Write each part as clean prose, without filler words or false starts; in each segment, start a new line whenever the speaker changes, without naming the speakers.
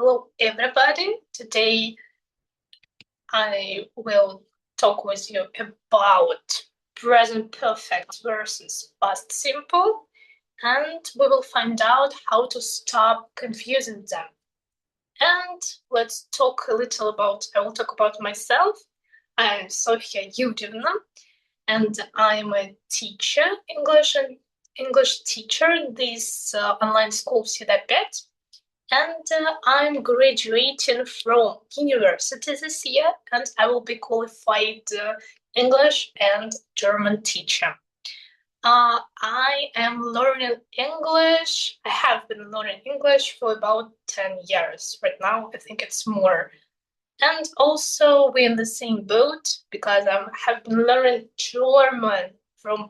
Hello, everybody. Today I will talk with you about present perfect versus past simple, and we will find out how to stop confusing them. And let's talk a little about, I will talk about myself. I am Sofia Yudivna, and I'm a teacher, English teacher in this online school Sila 5. And I'm graduating from university this year, and I will be qualified English and German teacher. I am learning English. I have been learning English for about 10 years. Right now, I think it's more. And also, we're in the same boat because I have been learning German from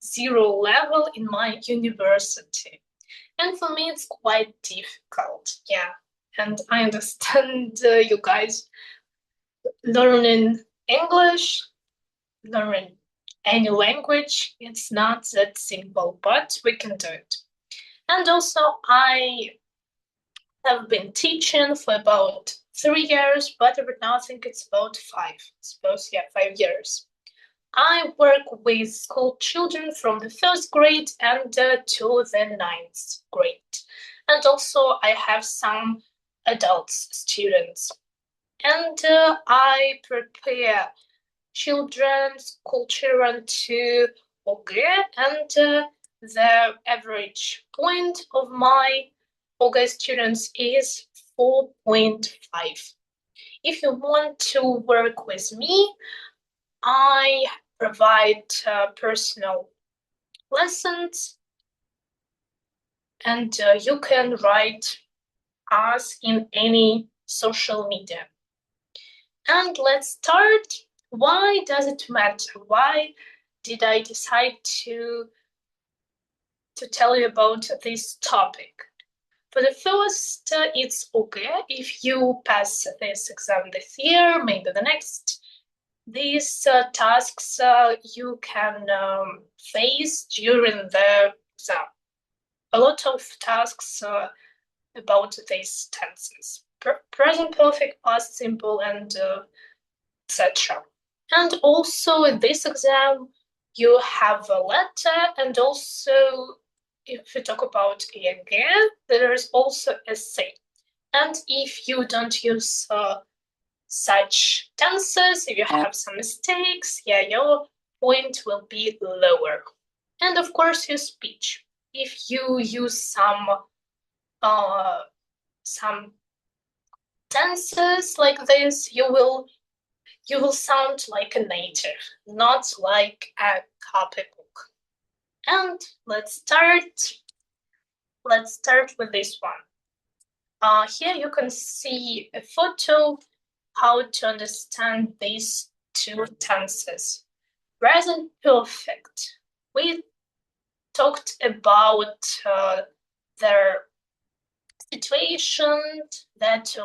zero level in my university. And for me, it's quite difficult, yeah. And I understand you guys learning English, learning any language, it's not that simple, but we can do it. And also, I have been teaching for about 3 years, but right now I think it's about 5. 5 years. I work with school children from the 1st grade and to the 9th grade. And also I have some adult students. And I prepare school children to OG, and the average point of my OG students is 4.5. If you want to work with me, I provide personal lessons, and you can write us in any social media. And let's start. Why does it matter? Why did I decide to tell you about this topic? For the first, it's okay if you pass this exam this year, maybe the next. These tasks you can face during the exam. A lot of tasks about these tenses. Present perfect, past simple, and etc. And also in this exam, you have a letter, and also if we talk about EG, there is also essay. And if you don't use such tenses, if you have some mistakes, your point will be lower. And of course, your speech. If you use some tenses like this, you will sound like a native, not like a copybook. And let's start with this one. Here you can see a photo how to understand these two tenses. Present perfect. We talked about their situation that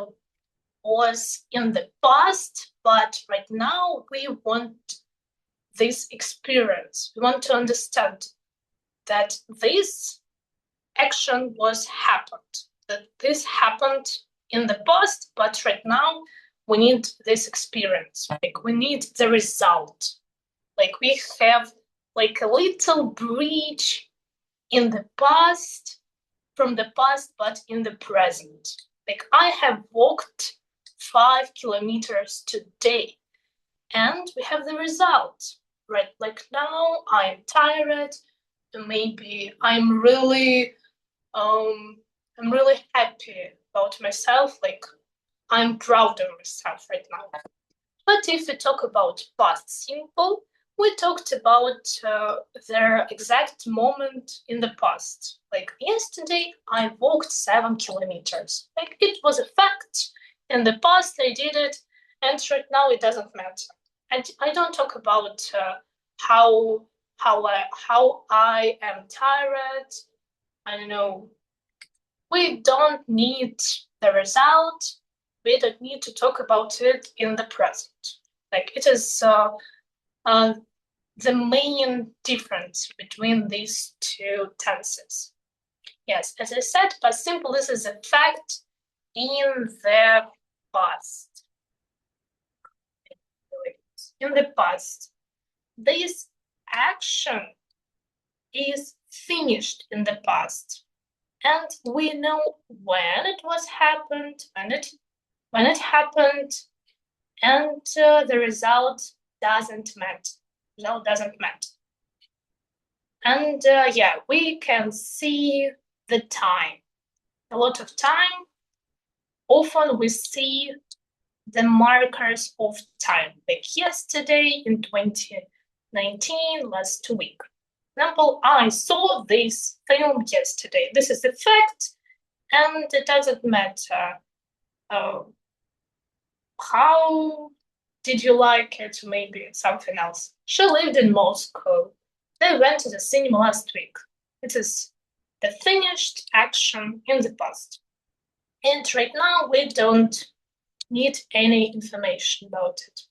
was in the past, but right now we want this experience. We want to understand that this action happened, that this happened in the past, but right now we need this experience. Like we need the result. Like we have like a little bridge in the past, from the past, but in the present. Like I have walked 5 kilometers today, and we have the result, right? Like now I'm tired, maybe I'm really happy about myself, like I'm proud of myself right now. But if we talk about past simple, we talked about their exact moment in the past. Like yesterday, I walked 7 kilometers. Like it was a fact. In the past, I did it, and right now it doesn't matter. And I don't talk about how I am tired. I don't know. We don't need the result. We don't need to talk about it in the present. Like it is the main difference between these two tenses. Yes, as I said, past simple, this is a fact. in the past. In the past, this action is finished in the past, and we know when it was happened, when it happened, and the result doesn't matter. Result doesn't matter. And yeah, we can see the time. A lot of time. Often we see the markers of time, like yesterday, in 2019, last week. For example, I saw this film yesterday. This is a fact, and it doesn't matter how did you like it, maybe something else. She lived in Moscow. They went to the cinema last week. It is the finished action in the past. And right now we don't need any information about it,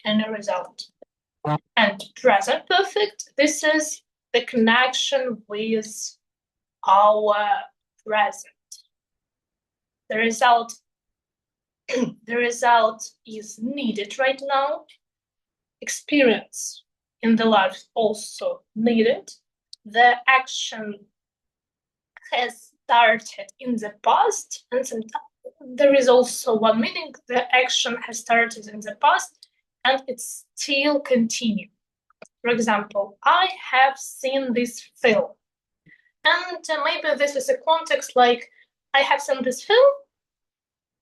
any result. And present perfect, this is the connection with our present. The result is needed right now. Experience in the life also needed. The action has started in the past, and sometimes there is also one meaning. The action has started in the past and it's still continuing. For example, I have seen this film. And maybe this is a context like I have seen this film,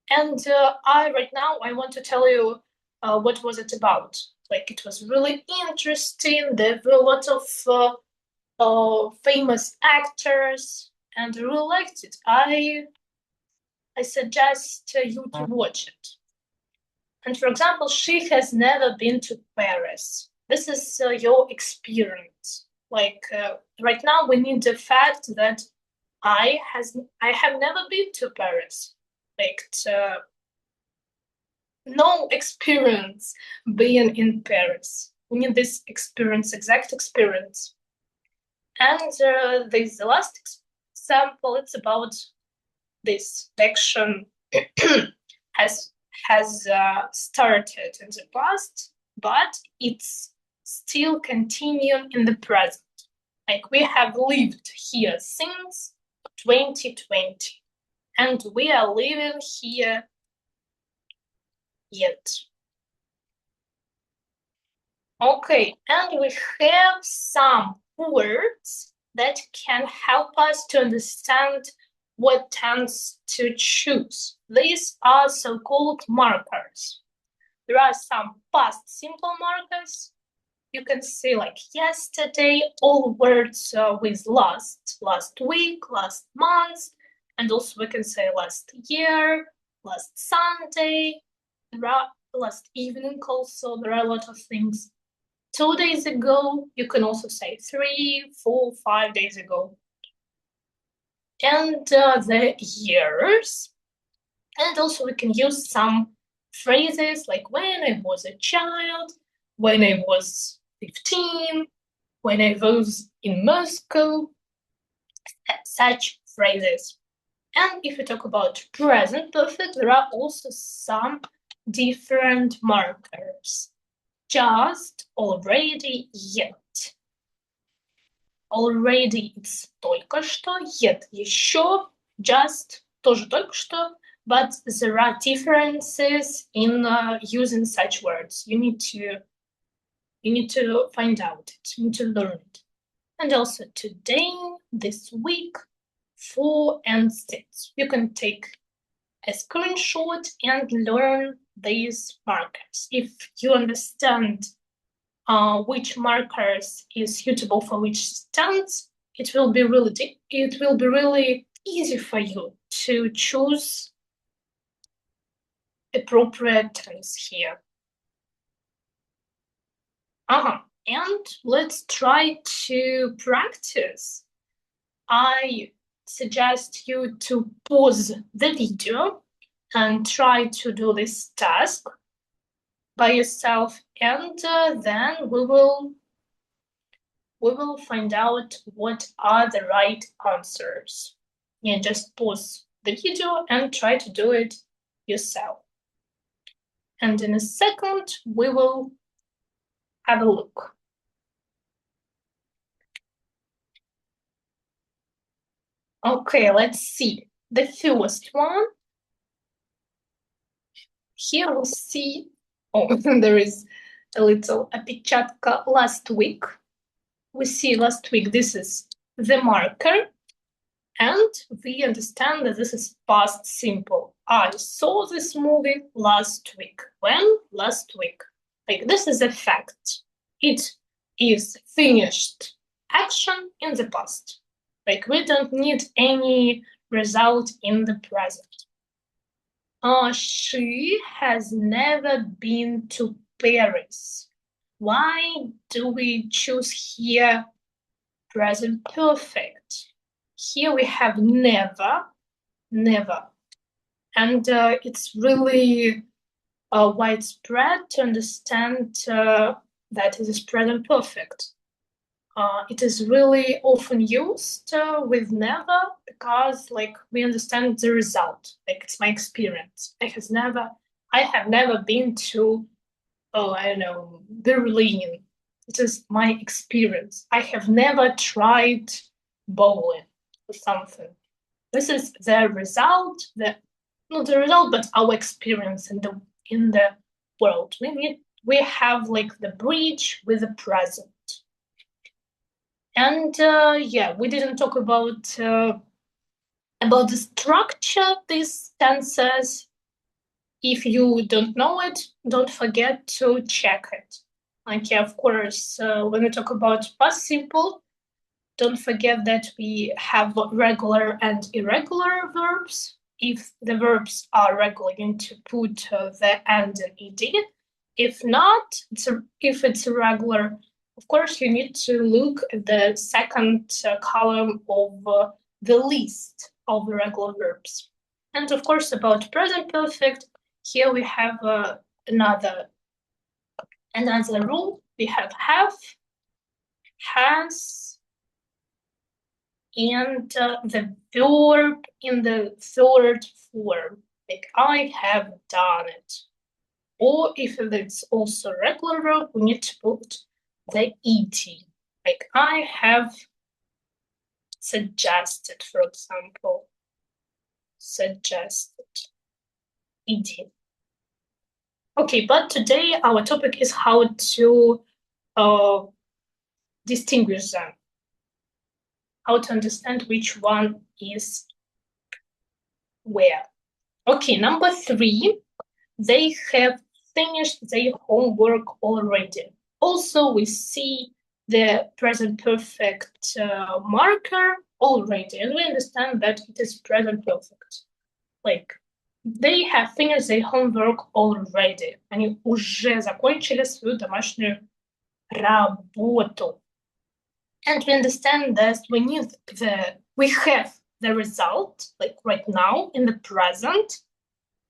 and right now I want to tell you what was it about. Like, it was really interesting. There were a lot of famous actors, and I really liked it. I suggest you to watch it. And for example, she has never been to Paris. This is your experience. Like right now, we need the fact that I have never been to Paris. Like no experience being in Paris. We need this experience, exact experience. And this the last example. It's about this action has started in the past, but it's still continuing in the present. Like, we have lived here since 2020, and we are living here yet. Okay, and we have some words that can help us to understand what tense to choose. These are so-called markers. There are some past simple markers. You can see like yesterday, all words with last week, last month, and also we can say last year, last Sunday, last evening also. There are a lot of things. 2 days ago, you can also say 3, 4, 5 days ago. And the years. And also we can use some phrases like when I was a child, when I was 15, when I was in Moscow, such phrases. And if we talk about present perfect, there are also some different markers. Just, already, yet. Already it's только что, yet еще, just тоже только что, but there are differences in using such words. You need to find out it, you need to learn it. And also today, this week, for and since. You can take a screenshot and learn these markers. If you understand which markers is suitable for which tense, it will be really easy for you to choose appropriate tense here. And let's try to practice. I suggest you to pause the video and try to do this task by yourself, and then we will find out what are the right answers. Yeah, just pause the video and try to do it yourself. And in a second, we will have a look. Okay, let's see. The first one. Here we'll see, there is a little опечатка last week. We see last week, this is the marker, and we understand that this is past simple. I saw this movie last week. When? Last week. Like, this is a fact. It is finished action in the past. Like, we don't need any result in the present. She has never been to Paris. Why do we choose here present perfect? Here we have never. And it's really widespread to understand that it is present perfect. It is really often used with never because, like, we understand the result. Like, it's my experience. I have never been to, I don't know, Berlin. It is my experience. I have never tried bowling or something. This is the result. Not the result, but our experience in the world. We have like the bridge with the present. And yeah, we didn't talk about the structure of these tenses. If you don't know it, don't forget to check it. Like, yeah, of course, when we talk about past simple, don't forget that we have regular and irregular verbs. If the verbs are regular, you need to put the and in ed. If not, if it's irregular, of course, you need to look at the second column of the list of the regular verbs. And of course, about present perfect, here we have another rule. We have has, and the verb in the third form, like I have done it. Or if it's also regular verb, we need to put the ed, like I have suggested, for example, suggested, ed. Okay, but today our topic is how to distinguish them, how to understand which one is where. Okay, number 3, they have finished their homework already. Also, we see the present perfect marker already, and we understand that it is present perfect. Like, they have finished their homework already. Они уже закончили свою домашнюю работу. And we understand that we have the result, like right now in the present.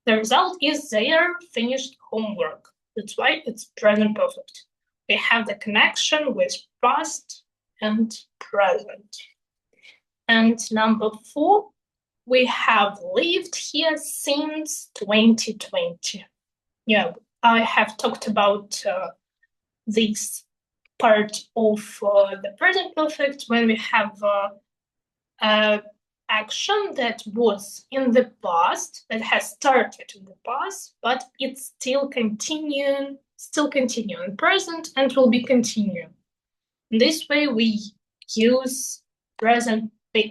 The result is their finished homework. That's why it's present perfect. We have the connection with past and present. And number 4, we have lived here since 2020. Yeah, I have talked about this part of the present perfect when we have action that was in the past, that has started in the past, but it's still continuing in present and will be continuing. This way we use present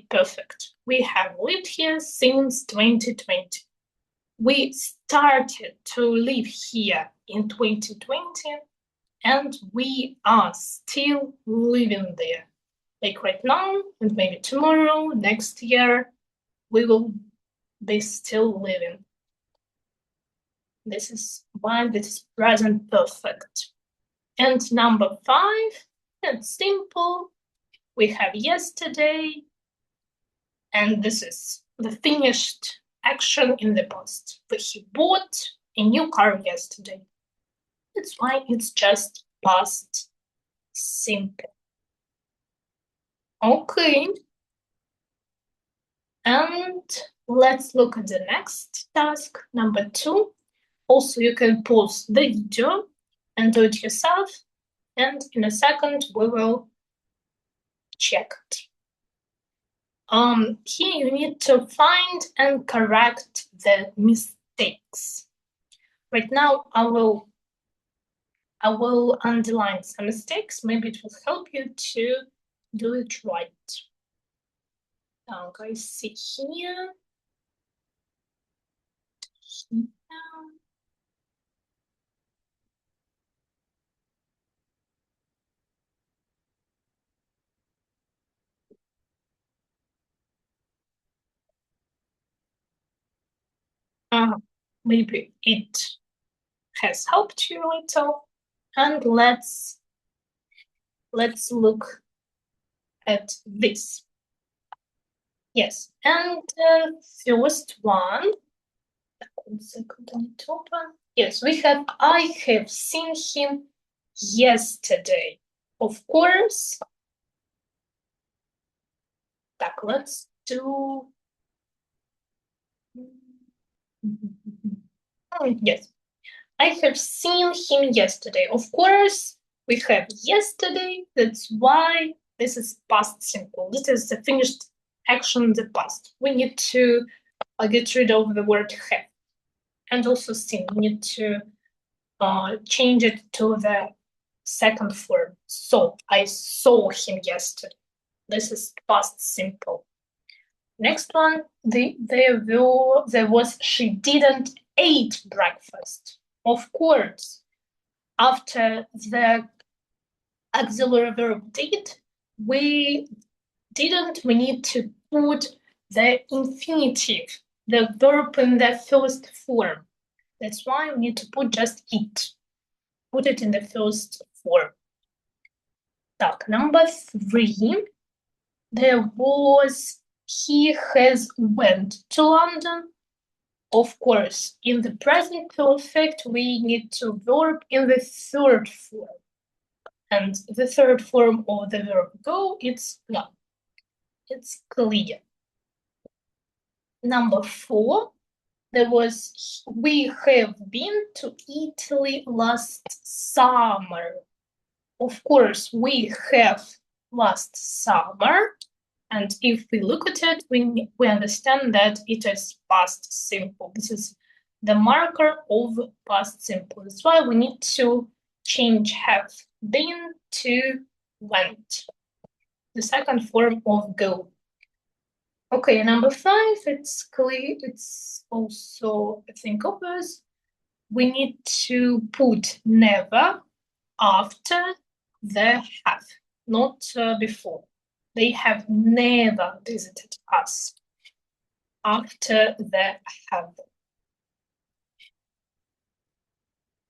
perfect. We have lived here since 2020. We started to live here in 2020, and we are still living there. Like right now, and maybe tomorrow, next year, we will be still living. This is why this is present perfect. And number 5, it's simple. We have yesterday, and this is the finished action in the past. He bought a new car yesterday. That's why it's just past simple. Okay. And Let's look at the next task, number 2. Also, you can pause the video and do it yourself. And in a second, we will check it. Here you need to find and correct the mistakes. Right now, I will underline some mistakes. Maybe it will help you to do it right. Guys, see here. Maybe it has helped you a little. And let's look at this. Yes, and first one. Yes, we have I have seen him yesterday. Of course. Let's do. Yes, I have seen him yesterday. Of course, we have yesterday. That's why this is past simple. This is the finished action in the past. We need to get rid of the word have. And also seen. We need to change it to the second form. So, I saw him yesterday. This is past simple. Next one, there was she didn't eat breakfast. Of course, after the auxiliary verb did, we need to put the infinitive, the verb in the first form. That's why we need to put just it. Put it in the first form. Number 3, there was he has went to London. Of course, in the present perfect, we need to verb in the third form. And the third form of the verb go, it's gone. It's clear. Number 4, there was we have been to Italy last summer. Of course, we have last summer. And if we look at it, we understand that it is past simple. This is the marker of past simple. That's why we need to change have been to went. The second form of go. Okay, number 5, it's clear. It's also, I think, obvious. We need to put never after the have, not before. They have never visited us. After the have.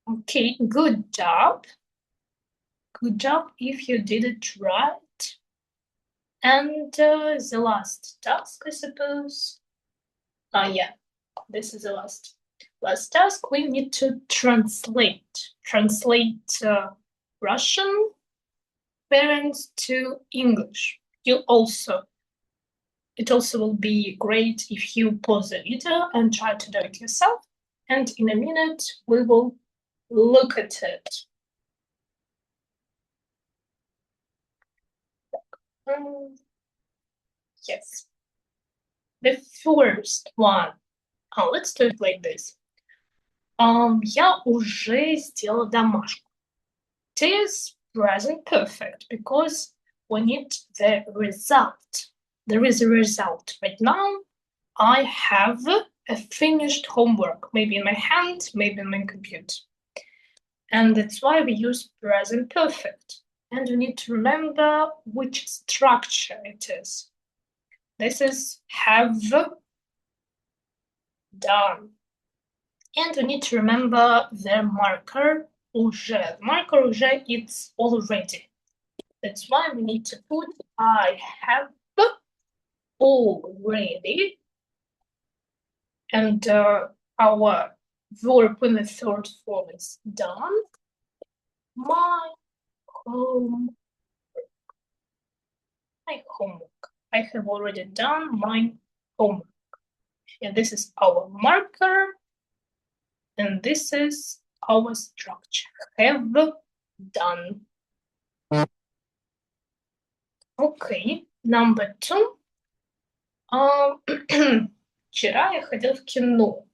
Okay, good job. Good job if you did it right. And the last task, I suppose. Yeah, this is the last task. We need to translate Russian parents to English. It also will be great if you pause the video and try to do it yourself. And in a minute, we will look at it. Yes. The first one. Let's do it like this. Я уже сделала домашку. It is present perfect because we need the result. There is a result. Right now, I have a finished homework, maybe in my hand, maybe in my computer. And that's why we use present perfect. And we need to remember which structure it is. This is have done. And we need to remember the marker уже. The marker уже, it's already. That's why we need to put I have already. And our verb in the third form is done. My homework. I have already done my homework. Yeah, this is our marker, and this is our structure. Have done. Okay, number 2. Вчера я ходил в кино.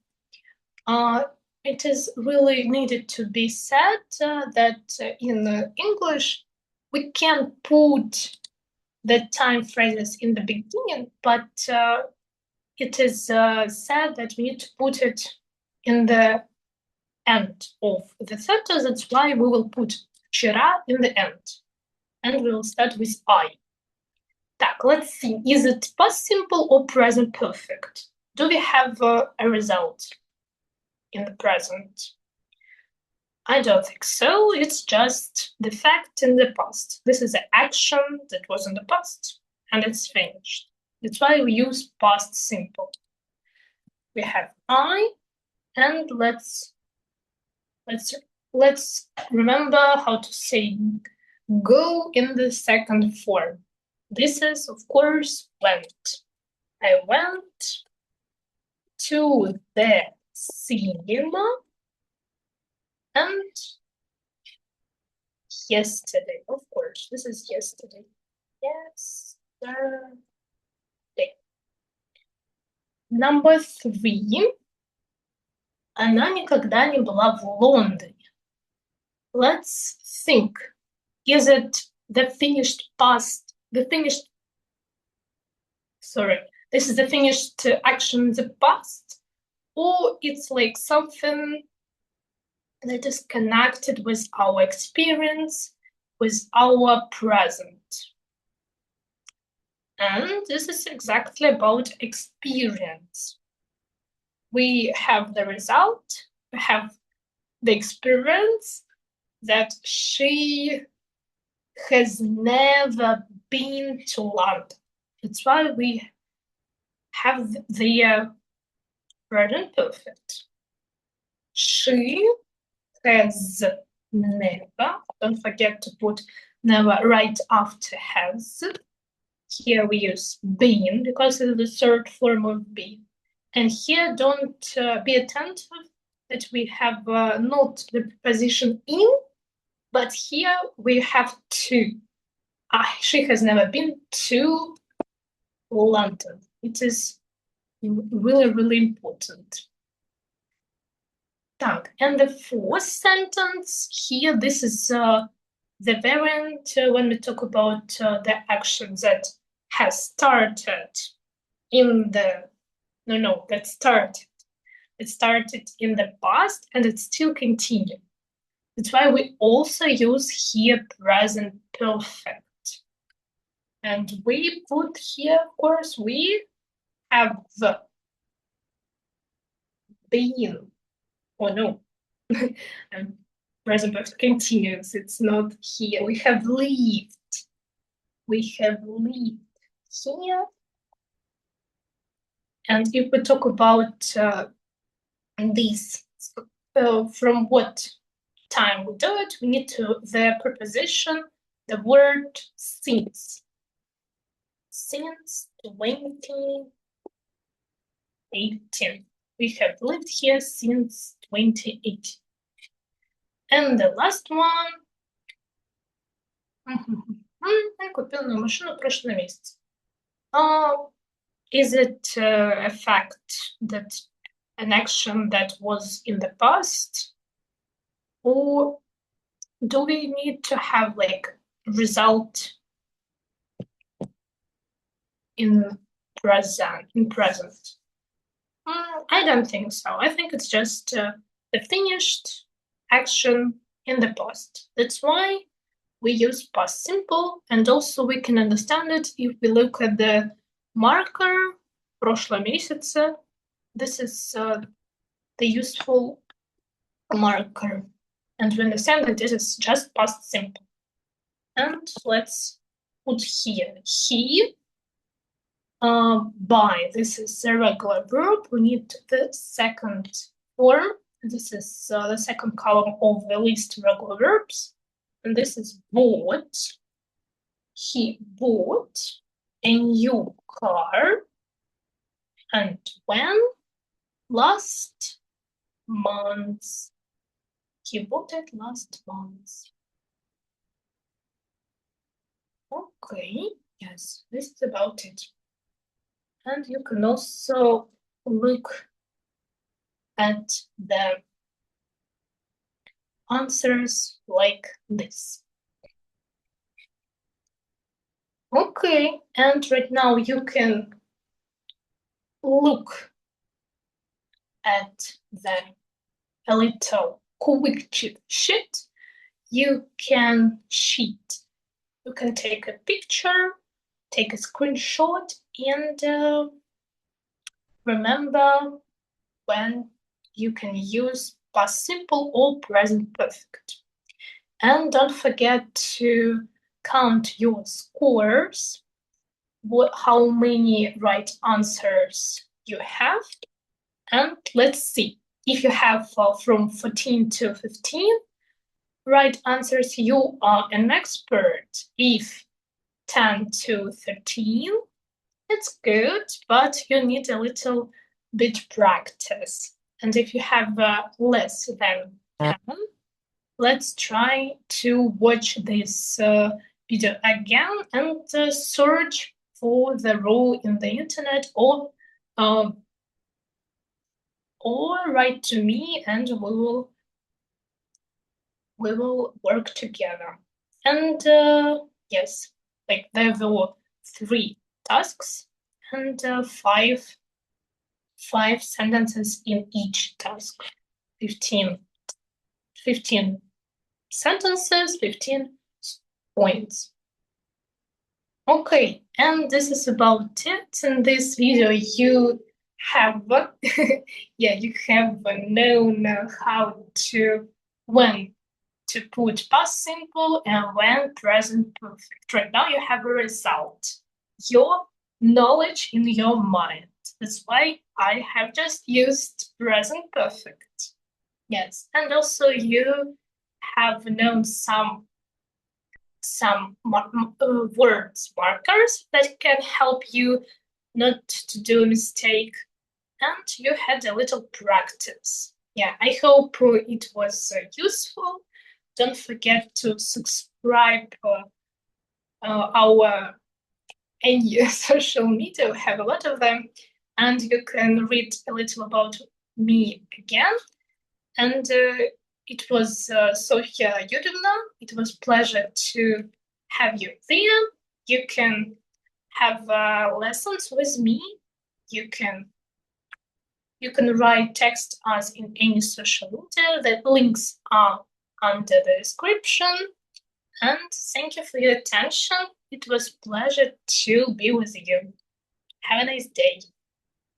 It is really needed to be said that in English we can put the time phrases in the beginning, but it is said that we need to put it in the end of the sentence. That's why we will put вчера in the end. And we will start with I. Так, let's see. Is it past simple or present perfect? Do we have a result in the present? I don't think so. It's just the fact in the past. This is an action that was in the past and it's finished. That's why we use past simple. We have I, and let's remember how to say go in the second form. This is, of course, went. I went to the cinema and yesterday, of course, this is yesterday. Yesterday. Number 3. Она никогда не была в Лондоне. Let's think. Is it the finished past? This is the finished action in the past? Or it's like something that is connected with our experience, with our present. And this is exactly about experience. We have the result, we have the experience that she has never been to London. That's why we have the present perfect. She has never, don't forget to put never right after has. Here we use been because it's the third form of be. And here don't be attentive that we have not the preposition in, but here we have to. She has never been to London. It is really, really important. And the 4th sentence here, this is the variant when we talk about the action that has started in the, that started. It started in the past and it still continues. That's why we also use here present perfect. And we put here, of course, we have been. Oh no, and present perfect continues. It's not here. We have lived. We have lived here. And if we talk about this, from what time we do it, we need the preposition, the word since. Since 2018. We have lived here since 2018. And the last one. Я купил новую машину в прошлом месяце. Is it a fact that an action that was in the past? Or do we need to have like result in present? I don't think so. I think it's just the finished action in the past. That's why we use past simple, and also we can understand it if we look at the marker прошлом месяце. This is the useful marker, and we understand that this is just past simple. And let's put here he. By, this is a regular verb. We need the second form. This is the second column of the list regular verbs. And this is bought. He bought a new car. And when? last month. He bought it last month. Okay, yes, this is about it. And you can also look at the answers like this. Okay, and right now you can look at a little quick cheat sheet. You can cheat. You can take a picture, take a screenshot, and remember when you can use past simple or present perfect. And don't forget to count your scores, how many right answers you have. And let's see, if you have from 14 to 15 right answers, you are an expert. If 10 to 13, it's good, but you need a little bit practice. And if you have less than 10, let's try to watch this video again and search for the rule in the internet, or write to me, and we will work together. And yes, like there were 3 tasks and 5 sentences in each task. 15 sentences, 15 points. Okay, and this is about it. In this video, you have you have known how to, when to put past simple and when present perfect. Right now you have a result, your knowledge in your mind. That's why I have just used present perfect. Yes, and also you have known some words markers that can help you not to do a mistake, and you had a little practice. Yeah, I hope it was useful. Don't forget to subscribe our any social media. We have a lot of them, and you can read a little about me again. And it was Sofia Yudovna. It was a pleasure to have you there. You can have lessons with me. You can write text us in any social media. The links are under the description. And thank you for your attention. It was a pleasure to be with you. Have a nice day.